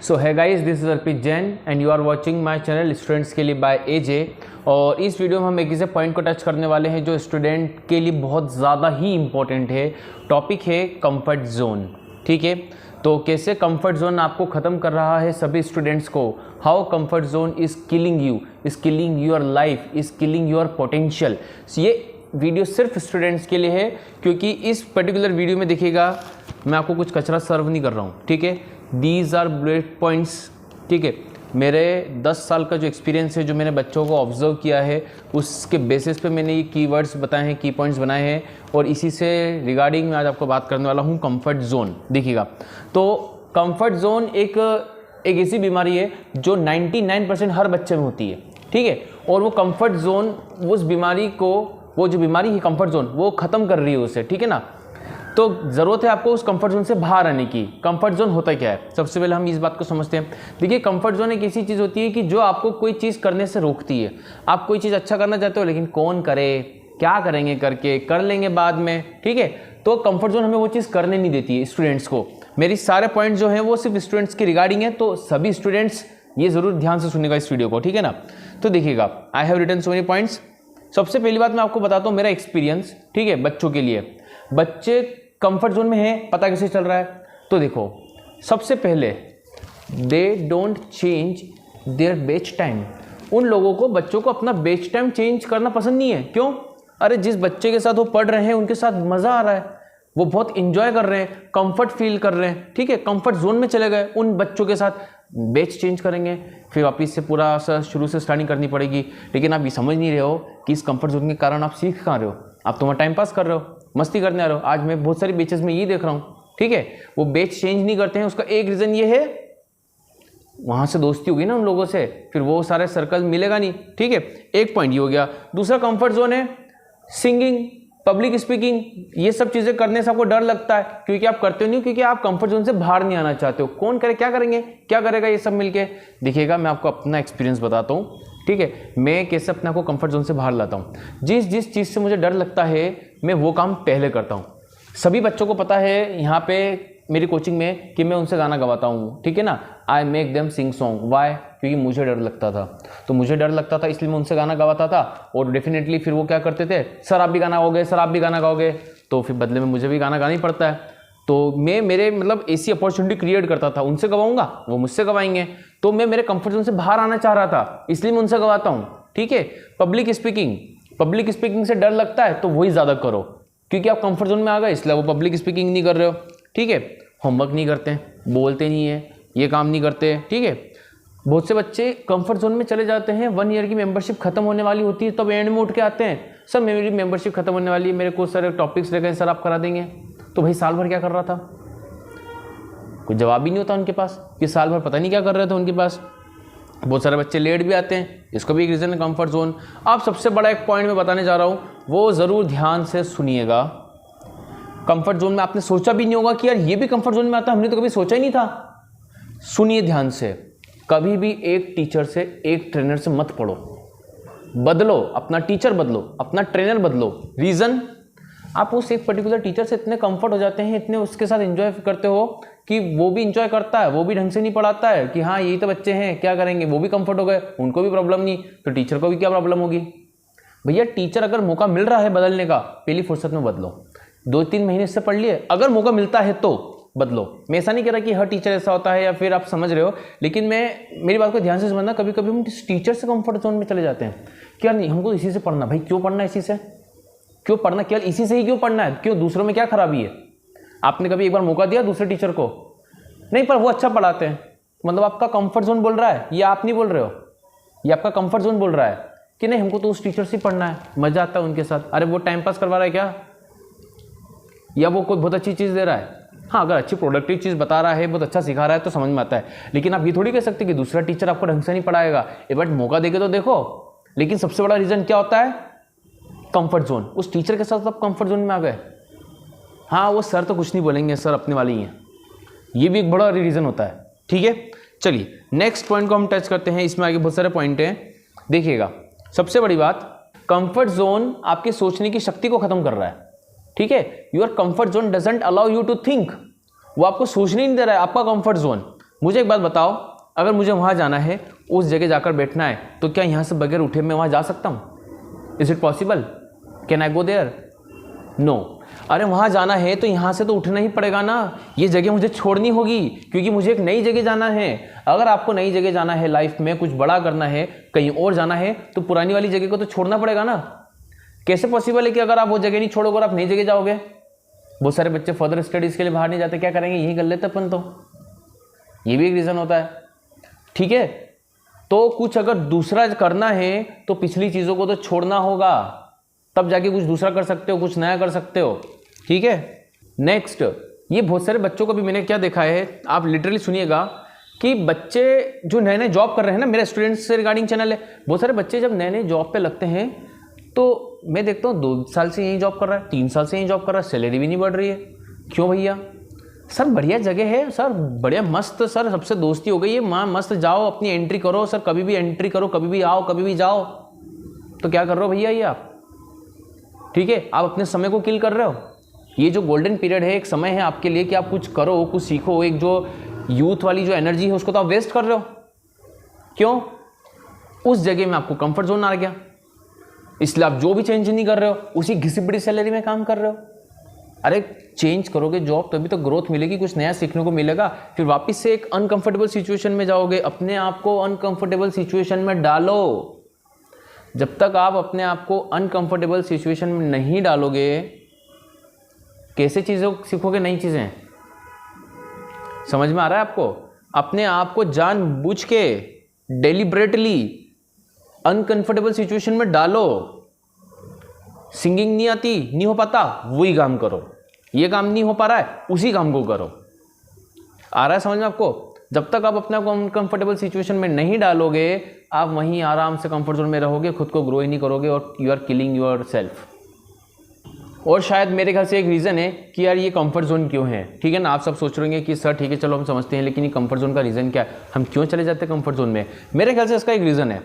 सो है guys, this is Arpit Jain and you are watching my channel students के लिए by AJ. और इस वीडियो में हम एक ऐसे पॉइंट को टच करने वाले हैं जो स्टूडेंट के लिए बहुत ज़्यादा ही इंपॉर्टेंट है। टॉपिक है कंफर्ट जोन। ठीक है, तो कैसे कंफर्ट जोन आपको ख़त्म कर रहा है सभी स्टूडेंट्स को। How comfort zone is killing you, is killing your life, is killing your potential. ये वीडियो सिर्फ स्टूडेंट्स के लिए है, क्योंकि इस पर्टिकुलर वीडियो में देखिएगा मैं आपको कुछ कचरा सर्व नहीं कर रहा हूँ। ठीक है, दीज आर बुलेट पॉइंट्स। ठीक है, मेरे 10 साल का जो एक्सपीरियंस है, जो मैंने बच्चों को ऑब्जर्व किया है, उसके बेसिस पे मैंने ये कीवर्ड्स बताए हैं, की पॉइंट्स बनाए हैं, और इसी से रिगार्डिंग मैं आज आपको बात करने वाला हूँ कंफर्ट जोन। देखिएगा, तो कंफर्ट जोन एक ऐसी बीमारी है जो 99% हर बच्चे में होती है। ठीक है, और वो कंफर्ट जोन उस बीमारी को, वो जो बीमारी है कंफर्ट जोन, वो ख़त्म कर रही है उसे। ठीक है ना, तो ज़रूरत है आपको उस कंफर्ट जोन से बाहर आने की। कंफर्ट जोन होता क्या है, सबसे पहले हम इस बात को समझते हैं। देखिए, कंफर्ट जोन एक ऐसी चीज़ होती है कि जो आपको कोई चीज़ करने से रोकती है। आप कोई चीज़ अच्छा करना चाहते हो, लेकिन कौन करे, क्या करेंगे, करके कर लेंगे बाद में। ठीक है, तो कंफर्ट जोन हमें वो चीज़ करने नहीं देती है स्टूडेंट्स को। मेरी सारे पॉइंट जो हैं वो सिर्फ स्टूडेंट्स की रिगार्डिंग है, तो सभी स्टूडेंट्स ये ज़रूर ध्यान से सुनेगा इस वीडियो को। ठीक है ना, तो देखिएगा, I have written so many points. सबसे पहली बात मैं आपको बताता हूँ मेरा एक्सपीरियंस। ठीक है, बच्चों के लिए, बच्चे कंफर्ट जोन में है, पता कैसे चल रहा है। तो देखो, सबसे पहले दे डोंट चेंज देयर बेच टाइम। उन लोगों को, बच्चों को अपना बेच टाइम चेंज करना पसंद नहीं है। क्यों? अरे जिस बच्चे के साथ वो पढ़ रहे हैं उनके साथ मज़ा आ रहा है, वो बहुत इंजॉय कर रहे हैं, कंफर्ट फील कर रहे हैं। ठीक है, कंफर्ट जोन में चले गए, उन बच्चों के साथ बेच चेंज करेंगे, फिर वापस से पूरा शुरू से स्टार्टिंग करनी पड़ेगी। लेकिन आप ये समझ नहीं रहे हो कि इस कंफर्ट जोन के कारण आप सीख कहाँ रहे हो। आप तो वहाँ टाइम पास कर रहे हो, मस्ती करने आ रहे हो। आज मैं बहुत सारी बेचेस में ये देख रहा हूँ। ठीक है, वो बेच चेंज नहीं करते हैं। उसका एक रीज़न ये है, वहाँ से दोस्ती होगी ना उन लोगों से, फिर वो सारे सर्कल मिलेगा नहीं। ठीक है, एक पॉइंट ये हो गया। दूसरा कंफर्ट जोन है सिंगिंग, पब्लिक स्पीकिंग। ये सब चीज़ें करने से आपको डर लगता है, क्योंकि आप करते नहीं, क्योंकि आप कंफर्ट जोन से बाहर नहीं आना चाहते हो। कौन करे, क्या करेंगे, क्या करेगा ये सब मिलके। देखिएगा, मैं आपको अपना एक्सपीरियंस बताता हूँ। ठीक है, मैं कैसे अपने आप को कंफर्ट जोन से बाहर लाता हूँ। जिस चीज़ से मुझे डर लगता है, मैं वो काम पहले करता हूँ। सभी बच्चों को पता है यहाँ पे मेरी कोचिंग में कि मैं उनसे गाना गवाता हूँ। ठीक है ना, I make them sing song. Why? क्योंकि मुझे डर लगता था। तो मुझे डर लगता था, इसलिए मैं उनसे गाना गवाता था। और डेफिनेटली फिर वो क्या करते थे, सर आप भी गाना गाओगे, सर आप भी गाना गाओगे, तो फिर बदले में मुझे भी गाना गाना ही पड़ता है। तो मैं मेरे मतलब ऐसी अपॉर्चुनिटी क्रिएट करता था, उनसे गवाऊंगा, वो मुझसे गवाएंगे। तो मैं मेरे कंफर्ट जोन से बाहर आना चाह रहा था, इसलिए मैं उनसे गवाता हूँ। ठीक है, पब्लिक स्पीकिंग से डर लगता है तो वही ज़्यादा करो, क्योंकि आप कंफर्ट जोन में आ गए, इसलिए वो पब्लिक स्पीकिंग नहीं कर रहे हो। ठीक है, होमवर्क नहीं करते, बोलते नहीं है, ये काम नहीं करते। ठीक है, बहुत से बच्चे कंफर्ट जोन में चले जाते हैं। 1 ईयर की मेंबरशिप खत्म होने वाली होती है, तब एंड में उठ के आते हैं, सर मेरी मेंबरशिप खत्म होने वाली है, मेरे कुछ सारे टॉपिक्स रह गए, सर आप करा देंगे। तो भाई साल भर क्या कर रहा था, कोई जवाब ही नहीं होता उनके पास कि साल भर पता नहीं क्या कर रहे थे उनके पास। बहुत सारे बच्चे लेट भी आते हैं, इसको भी एक रीज़न है कंफर्ट जोन। अब सबसे बड़ा एक पॉइंट मैं बताने जा रहा हूँ, वो ज़रूर ध्यान से सुनिएगा। कंफर्ट जोन में आपने सोचा भी नहीं होगा कि यार ये भी कंफर्ट जोन में आता है, हमने तो कभी सोचा ही नहीं था। सुनिए ध्यान से, कभी भी एक टीचर से, एक ट्रेनर से मत पढ़ो। बदलो, अपना टीचर बदलो, अपना ट्रेनर बदलो। रीज़न, आप उस एक पर्टिकुलर टीचर से इतने कंफर्ट हो जाते हैं, इतने उसके साथ एंजॉय करते हो कि वो भी एंजॉय करता है, वो भी ढंग से नहीं पढ़ाता है कि हाँ यही तो बच्चे हैं, क्या करेंगे, वो भी कंफर्ट हो गए, उनको भी प्रॉब्लम नहीं, तो टीचर को भी क्या प्रॉब्लम होगी। भैया टीचर अगर मौका मिल रहा है बदलने का, पहली फुर्सत में बदलो। 2-3 महीने इससे पढ़ लिए, अगर मौका मिलता है तो बदलो। मैं ऐसा नहीं कह रहा कि हर टीचर ऐसा होता है, या फिर आप समझ रहे हो, लेकिन मेरी बात को ध्यान से समझना। कभी कभी हम टीचर से कंफर्ट जोन में चले जाते हैं कि यार नहीं, हमको इसी से पढ़ना। भाई क्यों पढ़ना, इसी से क्यों पढ़ना, केवल इसी से ही क्यों पढ़ना है, क्यों, दूसरों में क्या खराबी है। आपने कभी एक बार मौका दिया दूसरे टीचर को, नहीं पर वो अच्छा पढ़ाते हैं, मतलब आपका कंफर्ट जोन बोल रहा है, ये आप नहीं बोल रहे हो, ये आपका कंफर्ट जोन बोल रहा है कि नहीं हमको तो उस टीचर से पढ़ना है, मजा आता है उनके साथ। अरे वो टाइम पास करवा रहा है क्या, या वो कोई बहुत अच्छी चीज़ दे रहा है। हाँ, अगर अच्छी प्रोडक्टिव चीज़ बता रहा है, बहुत अच्छा सिखा रहा है तो समझ में आता है। लेकिन आप ये थोड़ी कह सकते कि दूसरा टीचर आपको ढंग से नहीं पढ़ाएगा। एक बार मौका देके तो देखो। लेकिन सबसे बड़ा रीज़न क्या होता है, कंफर्ट जोन। उस टीचर के साथ आप कंफर्ट जोन में आ गए। हाँ, वो सर तो कुछ नहीं बोलेंगे, सर अपने वाले ही हैं, ये भी एक बड़ा रीज़न होता है। ठीक है, चलिए नेक्स्ट पॉइंट को हम टच करते हैं। इसमें आगे बहुत सारे पॉइंट हैं, देखिएगा। सबसे बड़ी बात, कंफर्ट जोन आपके सोचने की शक्ति को खत्म कर रहा है। ठीक है, your comfort zone doesn't allow you to think. वो आपको सोचने नहीं दे रहा है, आपका कंफर्ट जोन। मुझे एक बात बताओ, अगर मुझे वहाँ जाना है, उस जगह जाकर बैठना है, तो क्या यहाँ से बगैर उठे मैं वहाँ जा सकता हूँ? Is it possible? Can I go there? No. अरे वहाँ जाना है तो यहाँ से तो उठना ही पड़ेगा ना, ये जगह मुझे छोड़नी होगी, क्योंकि मुझे एक नई जगह जाना है। अगर आपको नई जगह जाना है, लाइफ में कुछ बड़ा करना है, कहीं और जाना है, तो पुरानी वाली जगह को तो छोड़ना पड़ेगा ना। कैसे पॉसिबल है कि अगर आप वो जगह नहीं छोड़ोगे और आप नई जगह जाओगे? बहुत सारे बच्चे फर्दर स्टडीज़ के लिए बाहर नहीं जाते, क्या करेंगे, यही कर लेते अपन तो, ये भी एक रीज़न होता है। ठीक है, तो कुछ अगर दूसरा करना है तो पिछली चीज़ों को तो छोड़ना होगा, तब जाके कुछ दूसरा कर सकते हो, कुछ नया कर सकते हो। ठीक है, नेक्स्ट, ये बहुत सारे बच्चों को भी मैंने क्या देखा है, आप लिटरली सुनिएगा कि बच्चे जो नए नए जॉब कर रहे हैं ना, मेरे स्टूडेंट्स से रिगार्डिंग चैनल है, बहुत सारे बच्चे जब नए नए जॉब पे लगते हैं तो मैं देखता हूँ 2 साल से यही जॉब कर रहा है, 3 साल से यही जॉब कर रहा है, सैलरी भी नहीं बढ़ रही है। क्यों भैया? सर बढ़िया जगह है सर, बढ़िया मस्त सर, सबसे दोस्ती हो गई है, माँ मस्त, जाओ अपनी एंट्री करो सर, कभी भी एंट्री करो, कभी भी आओ, कभी भी जाओ। तो क्या कर रहे हो भैया ये आप? ठीक है, आप अपने समय को किल कर रहे हो। ये जो गोल्डन पीरियड है, एक समय है आपके लिए कि आप कुछ करो, कुछ सीखो, एक जो यूथ वाली जो एनर्जी है उसको तो आप वेस्ट कर रहे हो। क्यों? उस जगह में आपको कंफर्ट जोन आ गया, इसलिए आप जो भी चेंज नहीं कर रहे हो, उसी घिसी पिटी सैलरी में काम कर रहे हो। अरे चेंज करोगे जॉब तभी तो ग्रोथ मिलेगी, कुछ नया सीखने को मिलेगा, फिर वापस से एक अनकंफर्टेबल सिचुएशन में जाओगे। अपने आप को अनकंफर्टेबल सिचुएशन में डालो। जब तक आप अपने आप को अनकंफर्टेबल सिचुएशन में नहीं डालोगे, कैसे चीज़ों सीखोगे, नई चीज़ें? समझ में आ रहा है आपको? अपने आप को जानबूझ के डेलिब्रेटली अनकंफर्टेबल सिचुएशन में डालो। सिंगिंग नहीं आती, नहीं हो पाता, वही काम करो। ये काम नहीं हो पा रहा है, उसी काम को करो। आ रहा है समझ में आपको? जब तक आप अपने को अनकंफर्टेबल सिचुएशन में नहीं डालोगे, आप वहीं आराम से कंफर्ट जोन में रहोगे, खुद को ग्रो ही नहीं करोगे, और you are killing yourself. और शायद मेरे ख्याल से एक रीज़न है कि यार ये कंफर्ट जोन क्यों है। ठीक है ना, आप सब सोच रहे होंगे कि सर ठीक है चलो हम समझते हैं, लेकिन ये कंफर्ट जोन का रीज़न क्या है, हम क्यों चले जाते हैं कंफर्ट जोन में? मेरे ख्याल से इसका एक रीज़न है,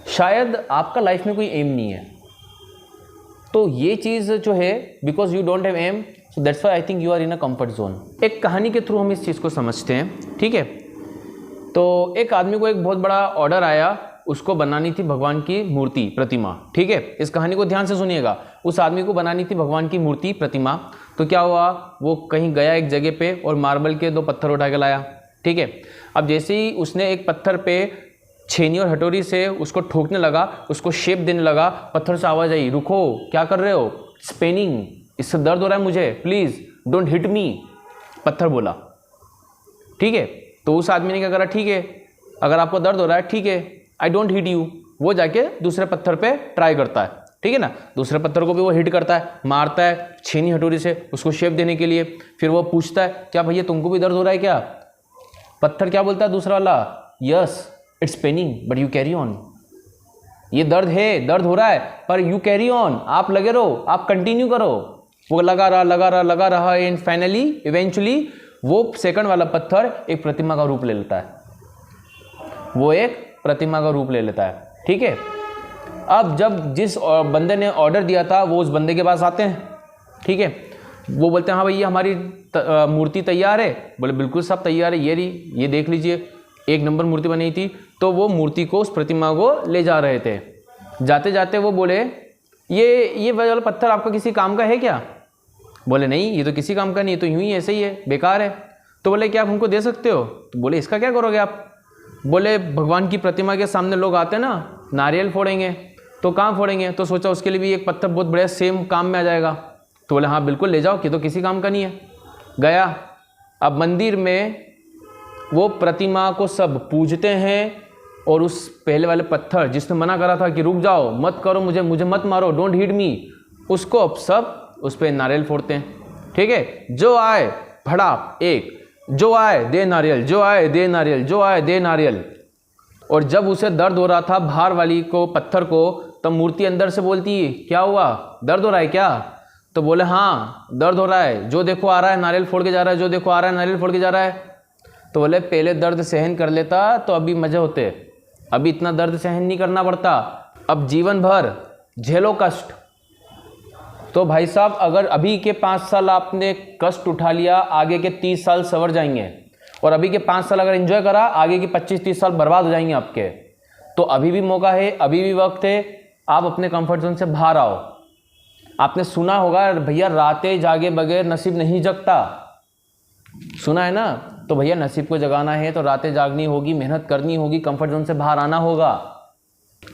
शायद आपका लाइफ में कोई एम नहीं है। तो ये चीज़ जो है, because you don't have aim, so that's why I think you are in a comfort zone. एक कहानी के थ्रू हम इस चीज़ को समझते हैं। ठीक है, तो एक आदमी को एक बहुत बड़ा ऑर्डर आया, उसको बनानी थी भगवान की मूर्ति, प्रतिमा। ठीक है, इस कहानी को ध्यान से सुनिएगा। उस आदमी को बनानी थी भगवान की मूर्ति, प्रतिमा। तो क्या हुआ, वो कहीं गया एक जगह पे और मार्बल के 2 पत्थर उठा के लाया। ठीक है, अब जैसे ही उसने एक पत्थर पे छेनी और हथौड़ी से उसको ठोकने लगा, उसको शेप देने लगा, पत्थर से आवाज़ आई, रुको क्या कर रहे हो, स्पेनिंग, इससे दर्द हो रहा है मुझे, प्लीज़ डोंट हिट मी, पत्थर बोला। ठीक है, तो उस आदमी ने क्या करा, ठीक है अगर आपको दर्द हो रहा है, ठीक है आई डोंट हिट यू। वो जाके दूसरे पत्थर पे ट्राई करता है। ठीक है ना, दूसरे पत्थर को भी वो हिट करता है, मारता है छेनी हथौड़ी से उसको शेप देने के लिए। फिर वो पूछता है, क्या भैया तुमको भी दर्द हो रहा है क्या? पत्थर क्या बोलता है दूसरा वाला, yes it's paining but you carry on. ये दर्द है, दर्द हो रहा है, पर यू कैरी ऑन, आप लगे रहो, आप कंटिन्यू करो। वो लगा रहा एंड फाइनली इवेंचुअली वो सेकंड वाला पत्थर एक प्रतिमा का रूप ले लेता है। वो एक प्रतिमा का रूप ले लेता है। ठीक है, अब जब जिस बंदे ने ऑर्डर दिया था वो उस बंदे के पास आते हैं। ठीक है, वो बोलते हैं हाँ भैया हमारी मूर्ति तैयार है। बोले बिल्कुल सब तैयार है, ये देख लीजिए, एक नंबर मूर्ति बनी थी। तो वो मूर्ति को, उस प्रतिमा को ले जा रहे थे। जाते जाते वो बोले, ये वाला पत्थर आपका किसी काम का है क्या? बोले नहीं, ये तो किसी काम का नहीं, ये तो यूं ही ऐसे ही है, बेकार है। तो बोले क्या आप हमको दे सकते हो? तो बोले इसका क्या करोगे आप? बोले भगवान की प्रतिमा के सामने लोग आते हैं ना, नारियल फोड़ेंगे, तो कहाँ फोड़ेंगे? तो सोचा उसके लिए भी एक पत्थर बहुत बढ़िया सेम काम में आ जाएगा। तो बोले हाँ बिल्कुल ले जाओ, कि तो किसी काम का नहीं है। गया, अब मंदिर में वो प्रतिमा को सब पूजते हैं, और उस पहले वाले पत्थर जिसने मना करा था कि रुक जाओ, मत करो, मुझे मत मारो, डोंट हिट मी, उसको अब सब उस पर नारियल फोड़ते हैं। ठीक है, जो आए भड़ा एक, जो आए दे नारियल, जो आए दे नारियल, जो आए दे नारियल। और जब उसे दर्द हो रहा था बाहर वाली को, पत्थर को, तब मूर्ति अंदर से बोलती है क्या हुआ, दर्द हो रहा है क्या? तो बोले हाँ दर्द हो रहा है, जो देखो आ रहा है नारियल फोड़ के जा रहा है, जो देखो आ रहा है नारियल फोड़ के जा रहा है। तो बोले पहले दर्द सहन कर लेता तो अभी मजे होते, अभी इतना दर्द सहन नहीं करना पड़ता, अब जीवन भर झेलो कष्ट। तो भाई साहब अगर अभी के 5 साल आपने कष्ट उठा लिया, आगे के 30 साल सवर जाएंगे। और अभी के 5 साल अगर एंजॉय करा, आगे के 25-30 साल बर्बाद हो जाएंगे आपके। तो अभी भी मौका है, अभी भी वक्त है, आप अपने कंफर्ट जोन से बाहर आओ। आपने सुना होगा भैया रातें जागे बगैर नसीब नहीं जगता, सुना है ना? तो भैया नसीब को जगाना है तो रातें जागनी होगी, मेहनत करनी होगी, कंफर्ट जोन से बाहर आना होगा।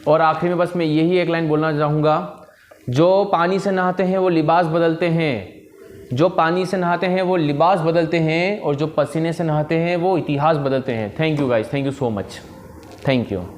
और आखिरी में बस मैं यही एक लाइन बोलना चाहूँगा, जो पानी से नहाते हैं वो लिबास बदलते हैं, जो पानी से नहाते हैं वो लिबास बदलते हैं, और जो पसीने से नहाते हैं वो इतिहास बदलते हैं। Thank you guys, thank you so much, thank you.